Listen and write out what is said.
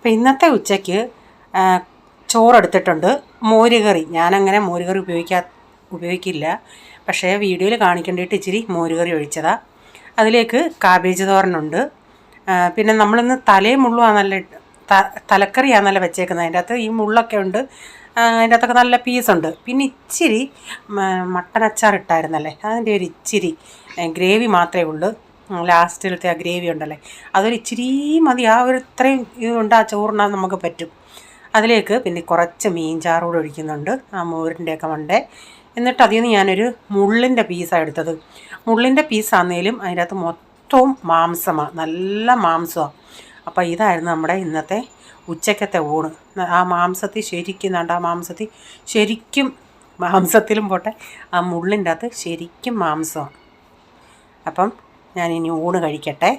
അപ്പോൾ ഇന്നത്തെ ഉച്ചയ്ക്ക് ചോറെടുത്തിട്ടുണ്ട്. മോരുകറി, ഞാനങ്ങനെ മോരുകറി ഉപയോഗിക്കില്ല, പക്ഷേ വീഡിയോയിൽ കാണിക്കേണ്ടിയിട്ട് ഇച്ചിരി മോരുകറി ഒഴിച്ചതാണ്. അതിലേക്ക് കാബേജ് തോരനുണ്ട്. പിന്നെ നമ്മളിന്ന് തലയും മുള്ളുമാണല്ലോ തലക്കറിയാണല്ലോ വെച്ചേക്കുന്നത്. അതിൻ്റെ അകത്ത് ഈ മുള്ളൊക്കെ ഉണ്ട്, അതിൻ്റെ അകത്തൊക്കെ നല്ല പീസുണ്ട്. പിന്നെ ഇച്ചിരി മട്ടൻ അച്ചാർ ഇട്ടായിരുന്നല്ലേ, അതിൻ്റെ ഒരു ഇച്ചിരി ഗ്രേവി മാത്രമേ ഉള്ളൂ. ലാസ്റ്റിലത്തെ ആ ഗ്രേവി ഉണ്ടല്ലേ, അതൊരു ഇച്ചിരി മതി. ആ ഒരു ഇത്രയും ഇതുകൊണ്ട് ആ ചോറിനാൻ നമുക്ക് പറ്റും. അതിലേക്ക് പിന്നെ കുറച്ച് മീൻചാറ് കൂടെ ഒഴിക്കുന്നുണ്ട്, ആ മോരിൻ്റെയൊക്കെ മണ്ടേ. എന്നിട്ട് അതിൽ നിന്ന് ഞാനൊരു മുള്ളിൻ്റെ പീസാണ് എടുത്തത്. മുള്ളിൻ്റെ പീസാണെങ്കിലും അതിൻ്റെ അകത്ത് മൊത്തവും മാംസമാണ്, നല്ല മാംസമാണ്. അപ്പോൾ ഇതായിരുന്നു നമ്മുടെ ഇന്നത്തെ ഉച്ചക്കത്തെ ഊണ്. ആ മാംസത്തിൽ ശരിക്കും മാംസത്തിലും പോട്ടെ, ആ മുള്ളിൻ്റെ അകത്ത് ശരിക്കും മാംസമാണ്. അപ്പം ഞാനിനി ഊണ് കഴിക്കട്ടെ.